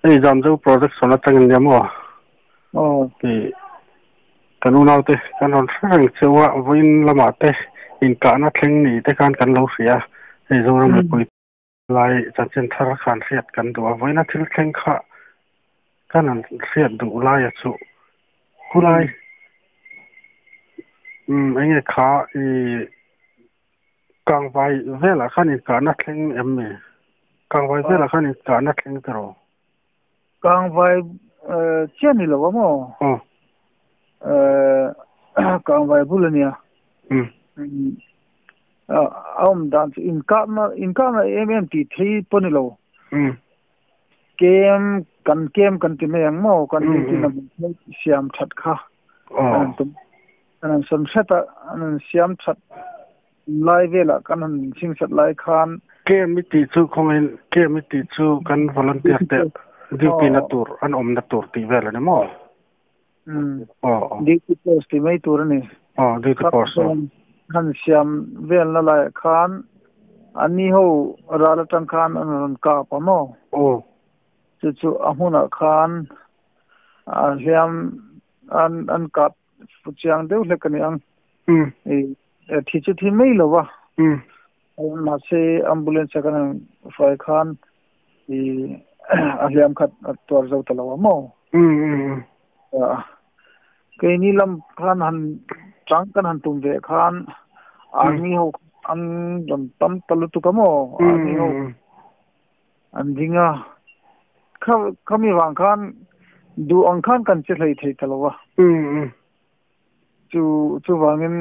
ei jam zo project sona tangin demo ki kanunau te kanon rang chewa voin lama te in kana thleng ni te kan lo ria ei zo ram le pui lai chachen thar khan riat kan do voina thil thleng kha kanan riat du lai chu kulai enge kha I kang vai vela khan in kana thleng emme kang vai vela khan in kana thleng tro kang vai chen ni lo mo kang vai bulania dan in kama MMT 3 ponilo kem kan ti meng mo kan ti na siam that kha anan som seta anan siam that lai vela kan sing sat lai khan kem mi ti chu khomen kem mi ti chu kan volunteer te duty na tur an na tur ti vela ne mo duty post ti mai tur ni duty post kan siam vel na lai khan ani ho rala tang khan an ka pa mo chu ahuna khan hiam an ka fuchiang deu lekani ang thi chu thi mai lo wa ma se ambulance kan fai khan hiam khat tor zo ta lo mo ke ni lam khan han chang kan han tum ve khan army ho an dom tam talu tu kamo army ho an dinga kami wang khan du ang khan kan che lai thei talowa chu wangin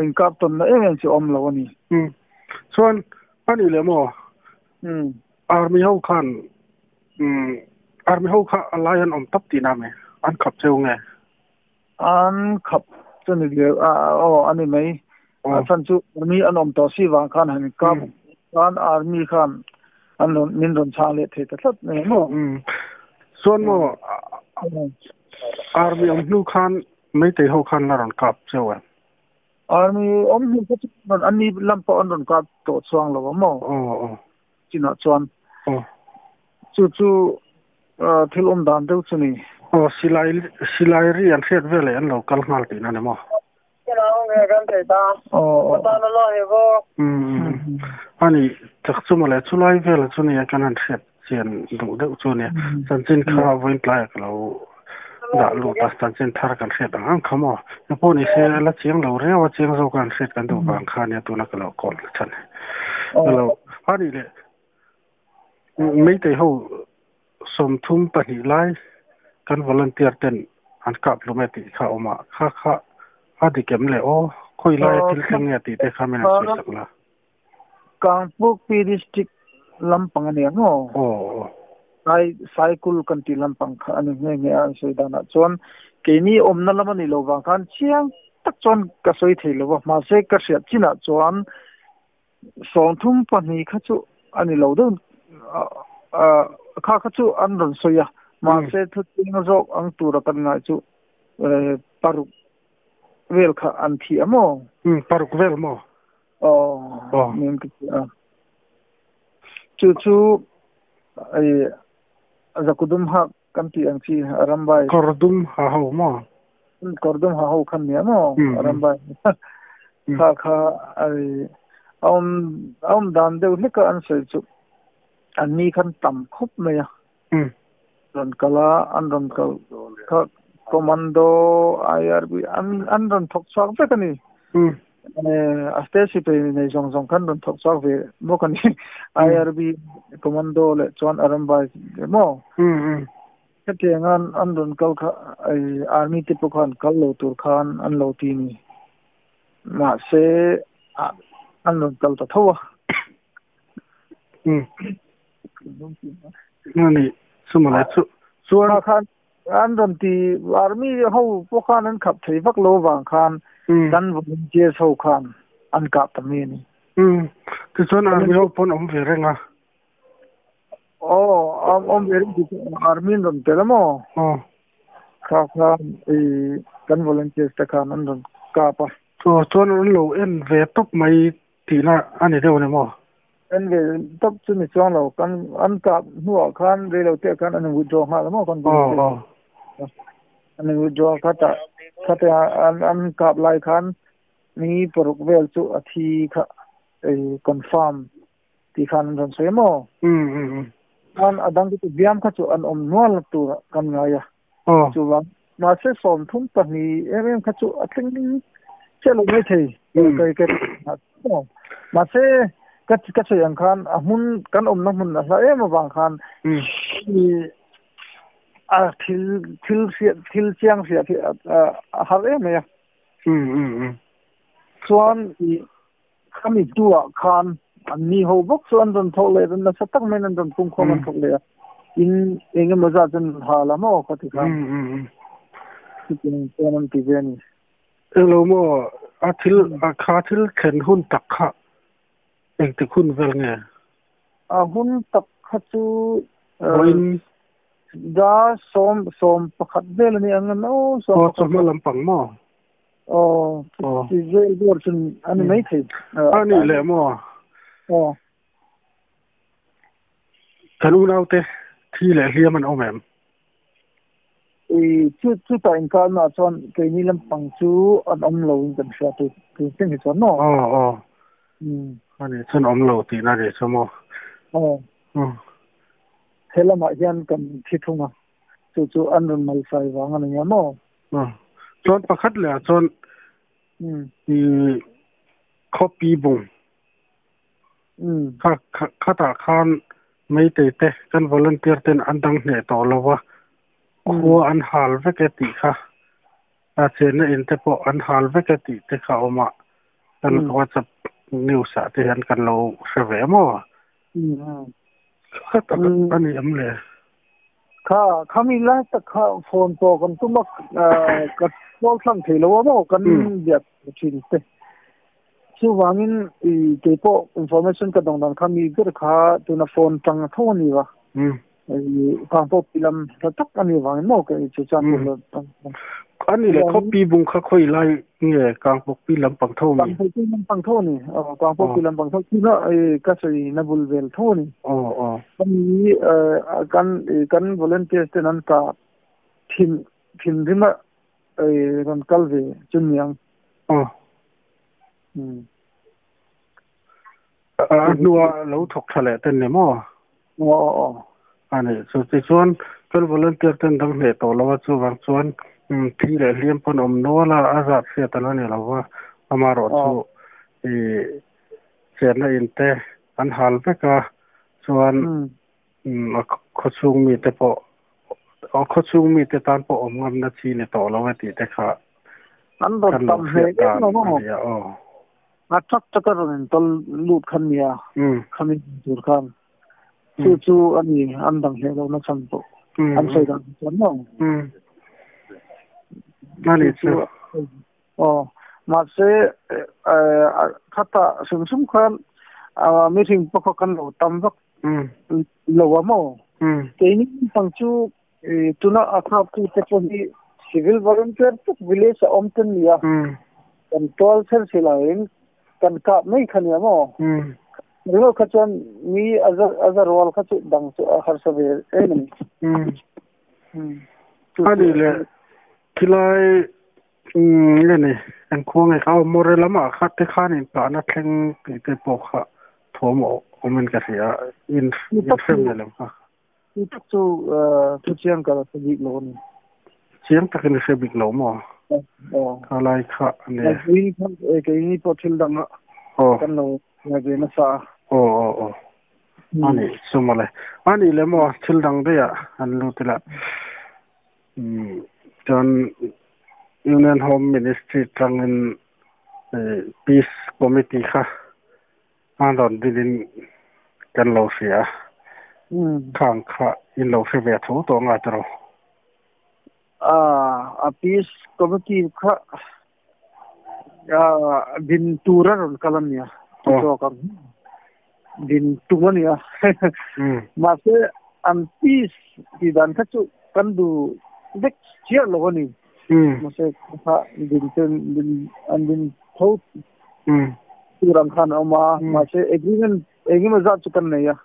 in kap ton na em chu om lo ni son ani le mo army ho khan army ho kha alliance om tap ti na me an khap cheu nge an khap chani le ani mai san chu army an om to si wang khan han kap kan army khan an min ron cha le the ta thlat ne mo son mo army om nu khan mai te ho khan la ron kap cheu army om nu ka chu ani lampa on ron kap to chuang lo mo china chuan chu thil dan deu chuni silai ri an khet vele an lo kal ngal ti na ne mo ani tak chu male chulai vele chuni kan an khet chen du deu chuni san chin kha voin plai ka lo da lu tas tan chen thar kan khet ang khamo na po ni se la chiang lo re wa chiang zo kan khet kan du bang kha ne tu na ka lo kol chan lo ani le mấy tay hậu som thum pa hi lai kan volunteer ten an kap lo me ti kha oma kha adi kem le o khoi lai til thing ya ti te kha mena soi sakla Kangpuk P district lampang ani ngo cycle kan ti lampang kha ani nge an soi dana chon ke ni omna lama ni lo wa kan chiang tak chon ka soi thei lo ma se ka sia china chon som thum pa ni kha chu ani lo do kha chu an ron soya ma se thu ting zo ang tu ra kan ngai chu paruk vel kha an thi amo paruk vel mo nim ki chu ai zakudum ha kan ti ang chi arambai kordum ha ho mo kordum ha ho khan ni amo arambai kha ai om dan deu lika an se chu an ni khan tam khop me ya ron kala an ron kal kha commando IRB an ron thok chak be kani aste si pe nei jong khan ron thok chak ve mo kani IRB commando le chon aramba mo kete ngan an ron kal kha ai army te pu khan kal lo tur khan an lo ti ni ma se an ron kal ta thawa nani sumala chu khan an ron ti army ho po khan an khap thei vak lo wang khan dan volunteer ho khan an ka ta mi ni tu chon army ho pon om ve renga om ve army ron te mo kha kan volunteer ta khan an ron ka pa chon lo en ve top mai ti na ani de ne mo อันเวตับจุดนี้ช่วงเรากันอันกับหัวคันเรื่องเตะกันอันวิดรอมาแล้วมั้งคนดูอันวิดรอคัตอันกับหลายคันนี่ปรุกเวลจุอาทิค่ะคอนเฟิร์มที่คันรันเสียมั้งอันอดังที่เบียมคัตจุอันนัวลักตัวกันไงอ่ะจุว่ามาเสียสมทุ่มปนีคัตจุอันนี้เชื่อลงไม่ใช่ก็มาเสียก็เสียงคันหุ่นกันน้ำหุ่นอะไรมาบางคันมีทิลเชียงเสียที่หาไหมอ่ะส่วนข้ามีตัวคันอันนี้เขาบอกส่วนตรงทะเลตรงนั้นสักตั้งไม่นานตรงพุ่งเข้ามาทะเลอินเองก็มาจากจนหาละมั้งก็ที่คันที่เป็นตัวนั้นที่เป็นเราโม่ขาทิลเข็นหุ่นตักขะเองที่คุณเวลไงหุ่นตักขะจูดาสมประคัดเวลนี่อันนั้นสมมาลำปังมั้งที่เวลบอร์ชนอันนี้ไม่ใช่อันนี้แหละมั้งถ้ารู้แล้วเต้ที่แหละเรียมันเอาแหม่มชุดแต่งการมาจนเกี่ยนี่ลำปังจูอันเราอินกันเสียตัวคือสิ่งที่สอนเนาะอันนี้ฉันอมโลตีน่าจะสมอเฮลมาเฮียนกันที่ทุ่งอ่ะจู่อันนั้นไม่ใส่วางอันนี้มั้งจนประคัดเลยจนข้อปีบุงข้าตาคานไม่เตะกันวอลเนเตียร์เต็นอันดังเนี่ยต่อแล้วว่าหัวอันหาลเวกติค่ะอาเซนอินเตปออันหาลเวกติเตข้าออกมากันว่าจะนิวส์ที่เห็นกันเราเสวมั้งข้าตาอันนี้อำเลยข้ามีไลน์แต่ข้าโฟนโตกันตุ้มกัดวอลสั่งเทลว่ามั้งกันเดียดชินเตชื่อว่ามินเกี่ยวกับอินโฟเมชันกันตรงนั้นข้ามีก็ข้าตัวน่ะโฟนจังเท่านี้วะกางพวกพิลัมระตักอันนี้ว่ามั้งก็จะจำเลยอันนี้แหละเขาปีบุงเขาค่อยไล่เนี่ยกางพวกปีลำปังเท่านี้กางพวกปีลำปังเท่านี้กางพวกปีลำปังเท่าที่น่ะก็ใช่นับบุลเวลเท่านี้อันนี้กันวอลเลนเทียร์นั้นก็ทีมที่มารันกัลเวจุนยังนัวเราถกทะเลเต็นเนี่ยมั้งอันนี้ส่วนกันวอลเลนเทียร์เต็นดังเนี่ยต่อแล้วว่าส่วนที่เรียนพนมโนลาอาซาเสียตอนนี้เราว่าอามารอดเสียในอินเตอันฮัลเปกาส่วนขดซุงมีแต่พอขดซุงมีแต่ตานพออมงำนาทีเนี่ยต่อแล้วว่าตีแต่ขาอันนั้นทำให้เนาะนัดจักรนั่นตอนลูดขันเนี่ยขันจูดขันจู่อันนี้อันดังเฮเรานะฉันโตอันใส่ดังฉันเนาะนั่นเองมาเสียข้าตาสุ่มคันมีสิ่งประกอบกันเราตั้มวักเราว่ามั้งแต่นี่ตั้งชูตุน่าอาคาบที่จะเป็นซิวิลวอลันเทียร์ทุกวิลเลจอมตันเนี่ยกันทอลเซอร์สิลายินกันกาบไม่ขันเนี่ยมั้งเรื่องขจันมีอาจารย์วอลขจันดังสุอาหารสเปรย์นี่อันนี้เลยที่ไรนี่อันควงไอ้เขาโมเรลมาคัดที่ข้านี่ปานักแข่งตีปกค่ะโถมอมันก็เสียอินเฟมเลยค่ะที่ทุกเชียงก็จะบิกโลนเชียงตะกันเสียบิกโลมั้งอะไรค่ะเนี่ยนี่พอทิลดังอ่ะกันเราเนี่ยนะซาอันนี้สมมติเลยอันนี้เลยมั้งทิลดังได้อ่ะอันรู้ติละจนUnion Home Ministry ทางPeace Committee ค่ะอันนั้นดินกันเราเสียข้างค่ะอินเราเสียแบบถูกตัวงาตรPeace Committee ค่ะดินตูระรอนกัลเนี่ยตัวกันดินตัวเนี่ยมาเสียอัน Peace ที่ดันทัชกันดูเด็กเชี่ยโลนี่masih din thau turan khan ama masih agreement eng ma za chu kan nei ya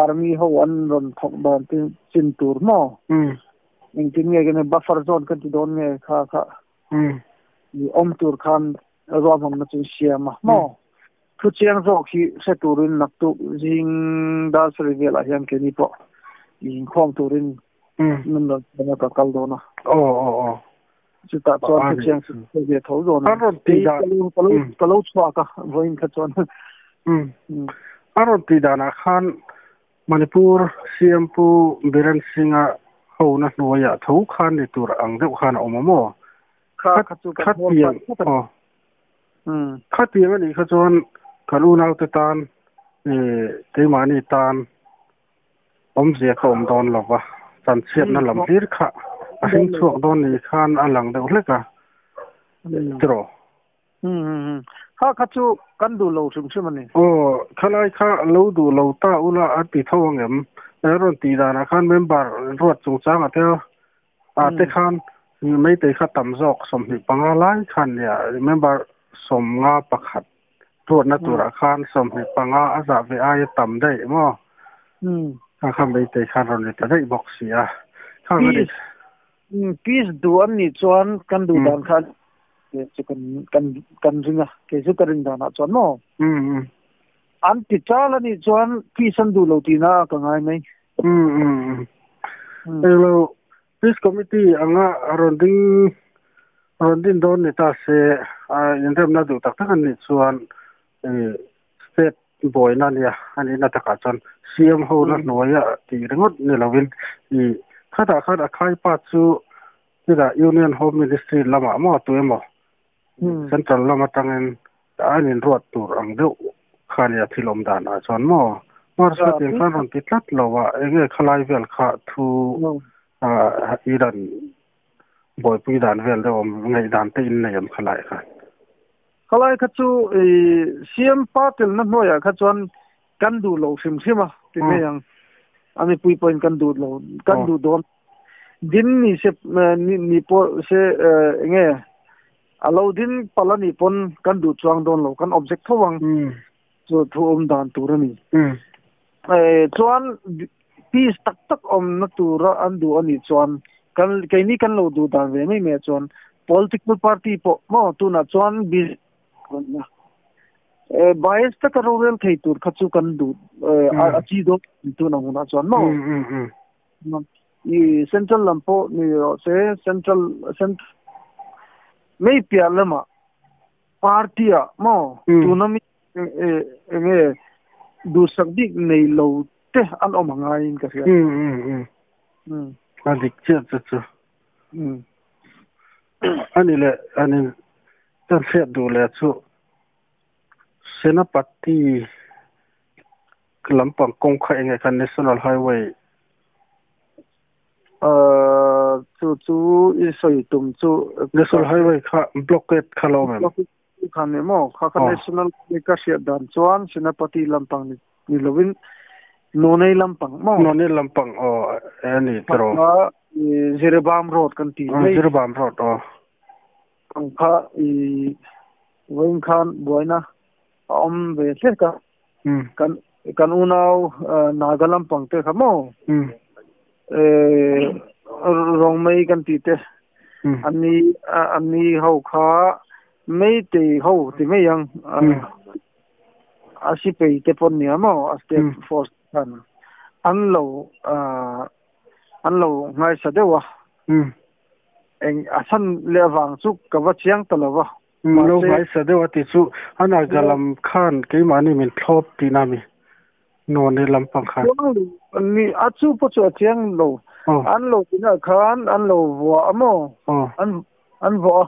army ho an ron thok don tin chin tur mo ning tin nge ne buffer zone kan ti don nge kha ni om tur khan ro bang na chu siama mo thu chiang zo khi se turin nak tu jing da sri vela hian ke ni po in khom turin num da na ka kal do na chu ta chon thu chiang su ge tho zo na ti da kalo chwa ka voin kha chon aron ti dana khan manipur siampu biran singa hona noya tho khan ni tur ang deuh khan omamo kha chu ka khatiang ani kha chon kalunau te tan te mani tan omje khom don lova chan chiat na lam hir kha a hing chuak don ni khan alang deuh hleka tro kha chu kan du lo sum sum ani khalai kha lo du lo ta ula ati thawangem ron ti dana khan member ruat chung chang ate ate khan mai te kha tam jok som ni panga lai khan ya member som nga pakhat ruat na tura khan som ni panga aza ve ai tam dai mo kha mai te khan ron ni ta dai box ya kha peace du an ni chuan kan du dan khan ke kan ringa ke su karin dana chuan mo an ti chala ni chuan peace an du lo ti na ka ngai mai hello peace committee anga rondin don ni ta se indem na du tak tak an ni chuan state boy na nia ani na ta ka chuan cm ho na noya ti ringot ni lovin I khada khai pa chu tira union home ministry lama mo tuemo central lama tangen anin ruat tur ang deuh khania thilom dan a chuan mo mar sa tin khan ron ti tlat lowa enge khalai vel kha thu iran boy pui dan vel de om ngai dan te in nei am khalai khalai kha chu cm patel na noya kha chuan kan du lo sim ti me yang ami pui point kan du don din ni se ni po se enge alo din palani pon kan du chuang don lo kan object thowang so thum dan turani chuan peace tak om na tura an du ani chuan kan ke ni kan lo du dan ve mai me chuan political party po mo tu na chuan bi bias ta ka rural thei tur khachu kan du a chi do tu na huna chuan mo I central lampo ni se central mei pia lama party a mo tunami enge du sakdik nei lo te an omanga in ka sia adik chu ani tan se du le chu senapati klampang kong kha enge kan national highway chu isoi tum chu national highway kha blockade khalo mem khan ne mo kha national ka sia dan chuan senapati lampang ni lovin nonei lampang ani tro Zirebam road kan ti Zirebam road kha wing khan boina ve se kan unau nagalampang te khamo rongmei kan ti te ani ho kha mei te ho ti me yang asi pe te pon ni amo state force kan anlo ngai sa dewa eng asan lewang chu kawa chiang talawa lo ngai sa dewa ti chu ana galam khan ke mani min thlop ti nami no ne lampang khan ni achu po chu chiang lo an lo ina khan an lo wa amo an vo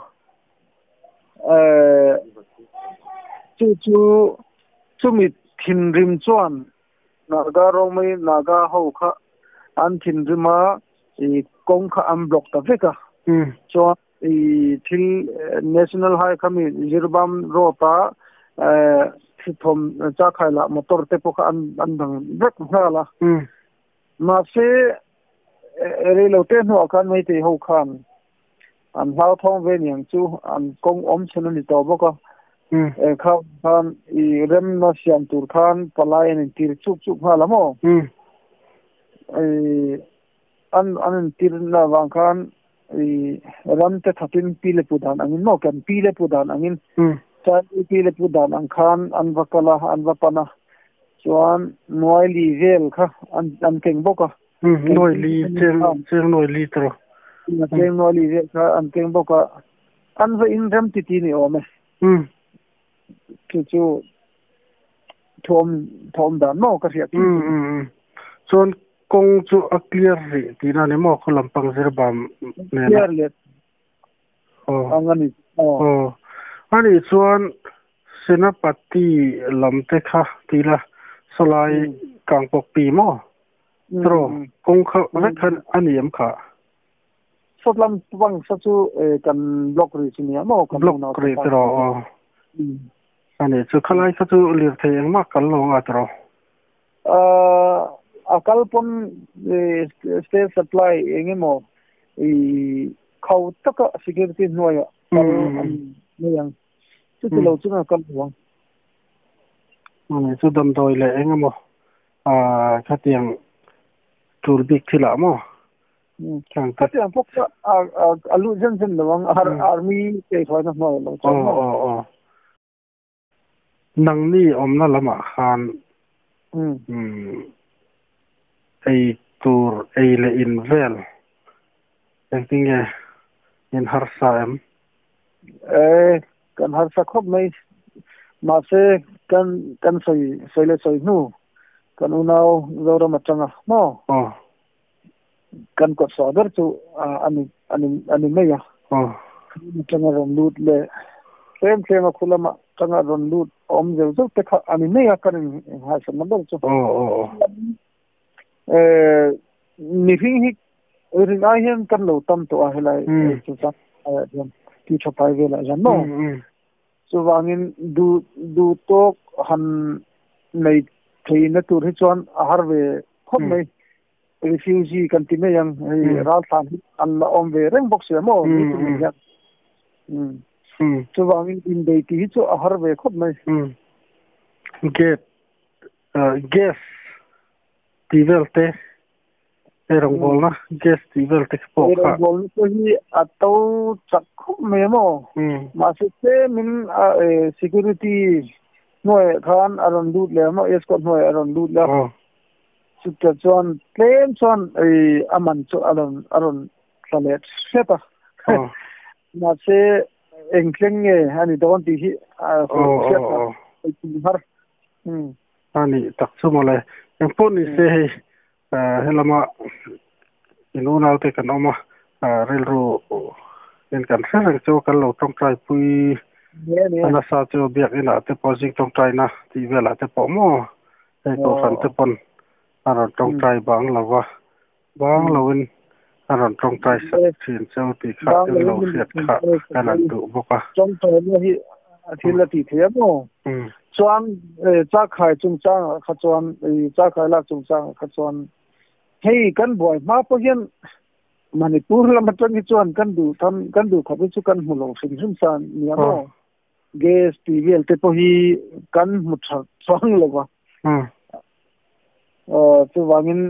chu mi thin rim chuan naga romai naga ho kha an thin rima I kong kha am block ta veka so thil national high khami Zirebam rota thom cha khaila motor te po kha an dang brek hala ma se re lo te no kan mai te ho khan an hau thong ve niang chu an kong om chana ni to boko ข้าวข้านอีเริ่มมาเสียงตูร์ข้านปลายนี่ตีชุกมาละมั้งอันตีน่ะบางข้านอีรำแต่ทับทิมปีเล็บปูดานอันนี้นอกกันปีเล็บปูดานอันนี้จะปีเล็บปูดานอันข้านอันวักละอันวัปนะส่วนหน่วยลีเวลค่ะอันเก่งบกอ่ะหน่วยลีเชิงหน่วยลีตรอเก่งหน่วยลีเวลค่ะอันเก่งบกอ่ะอันว่าอินรำติตีนี่โอ้ไหมจู่ทอมดานนอกก็เสียส่วนกงจูอักเลียร์ตีนั่นเนี่ยมอคนลำปังเสือบามเนี่ยนะอันนี้อันนี้ส่วนเสนาปฏิลำเตค่ะตีละสลายกลางปกปีมอตรกงเขาเล็กขันอันนี้มั้งค่ะสุดลำปังสักจู่กันบล็อกรีสิเนี่ยมอกันบล็อกรีตรอันนี้สุดขลายสักจู่เลียร์เทียงมากกันลงอ่ะตรakal pon state supply enge mo I khau taka security noya ne yang chu lo chu na kan wang mane chu dam doi le enge mo khatiang tur big thila mo chang khatiang pok alu jen lawang army ke thoi na no lo nang ni omna lama khanไอตัวไอเลอินเวลยังติงเงอินฮาร์ซามกันฮาร์ซาครบไหมมาเซกันใส่เลยใส่นู่กันอุณาวเราเรามาจังอ่ะมั้งกันกดสอดร์จูอันนี้ไม่อะจังอ่ะรอนลูดเลยเต็มมาคุลมาจังอ่ะรอนลูดอมเจ้าจุดแต่ค่ะอันนี้ไม่อะกันหาสมบัติจูนี่พี่ฮิเรื่องอะไรยังกันเราตั้มตัวอะไรจุดสักที่ชอบไปเวลาจันโน่ส่วนวันนี้ดูโต๊ะหันในที่นั่นตัวที่ชวนอาหารเวครบไหมrefugee กันที่ไม่ยังรัฐบาลอันละอมเวเร่งบอกเสียมั้งนี่ตัวอย่างส่วนวันนี้อินเดียที่ชวนอาหารเวครบไหมgas tivelte erong bolna gas tivelte po ka erong bolna to hi atau chakhu memo masite min security noi khan aron lut le mo escort noi aron lut la sutta chon claim chon aman cho aron salet seta mase engklenge ani don ti hi har ani taksumole yang pun ni se helama inuna te kan oma relro en kan serang cho kan lo tong trai pui ana sa cho biak ina te project tong trai na ti vela te po mo te ko san te pon ara tong trai bang lawin ara tong trai sa chin cho ti kha te lo set kha kana du boka tong trai hi athila ti the mo chuan cha khai chung chang kha chuan cha khai la chung chang kha chuan hei kan boy ma po hian manipur la matang hi chuan kan du kha chu kan mulo sim san ni amo gas tvl te po hi kan mutha chang lowa chu wangin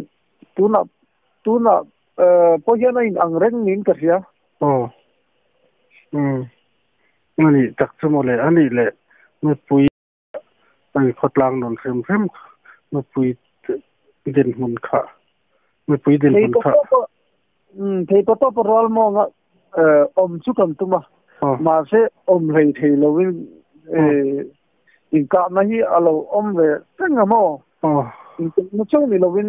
tuna po hian in angreng nin ka ria ani tak chumole ani le me pui ai khotlang non rem me pui den hun kha me pui den hun kha thei to rol mo nga om chu kam tuma ma se om rei thei lovin in ka na hi alo om ve tanga mo in no chung ni lovin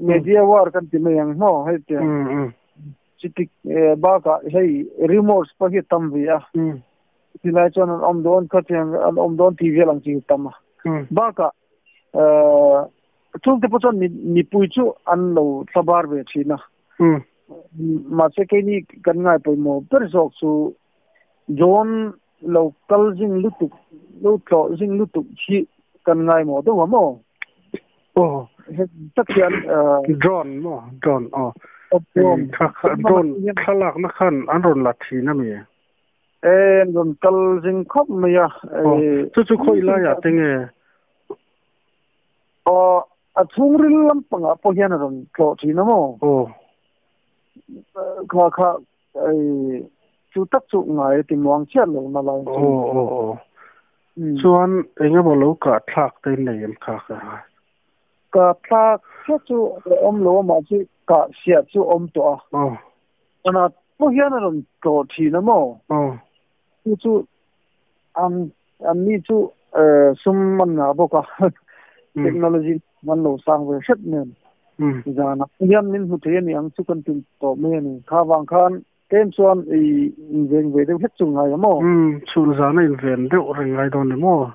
media war kan ti me yang mo he te chitik ba ka hei remorse pa hi tam vi a tilai chon om don ka tiang om don tv lang chi tam ba ka chung te po chon ni pui chu an lo sabar ve china ma se ke ni kan ngai po mo per jok chu jon local jing lutuk chi kan ngai mo do mo tak yan drone drone khalak na khan an ron lathi na mi rồi cần dinh khóc mày à chú khôi lại à tiếng nghe chung ril lắm bằng à bao nhiêu rồi có gì nữa mà chú tắc chú ngài tìm hoàng chết rồi mà lại chuan anh bảo lâu cả thạc tên này em khác à cả thạc chết chú lâu mà chú cả xịt chú to anh bao nhiêu rồi có gì nữa chú anh đi chú sum mình à bao cả technology mình lâu sang về hết nên giờ nó hiện mình hụt hiện yang chú cần tìm tổ men khá vàng khan kem chuan về đâu hết chung ngày mà chung giá này về đâu rồi ngày đó nữa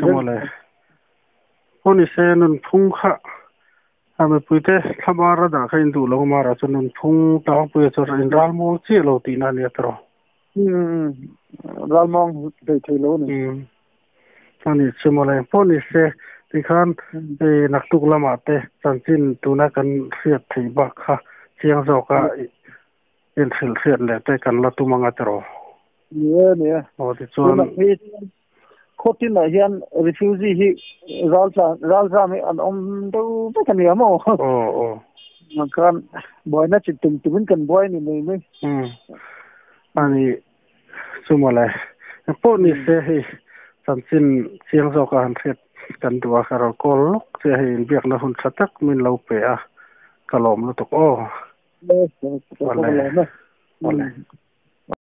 xong rồi hôm nay sẽ nên phun khá mình bây giờ tham gia ra đã cái đủ lâu mà ra cho nên phun tao bây giờ in ra mong chỉ lâu tin anh ấy rồi ra mong thấy lâu này anh ấy xong rồi hôm nay sẽ thì khan nặc tục làm ạ thế chẳng xin tụi nó cần siết thì bạc ha chiang dọc cả in siết lệ thế cần là tụi mang rồi nè thì cho khó tin là hiện refugee hi ra mấy anh đâu biết cái gì mà mà kan boy na chỉ tìm cần boy này mới anh ấy xong rồi hôm nay sẽ chẳng xin chiang dọc cả siếtกันตัวคาร์กอลเสียเห็นเบียกนะหุ่นสัตักมินเราเปะกะหล่อมเราตกวันเลย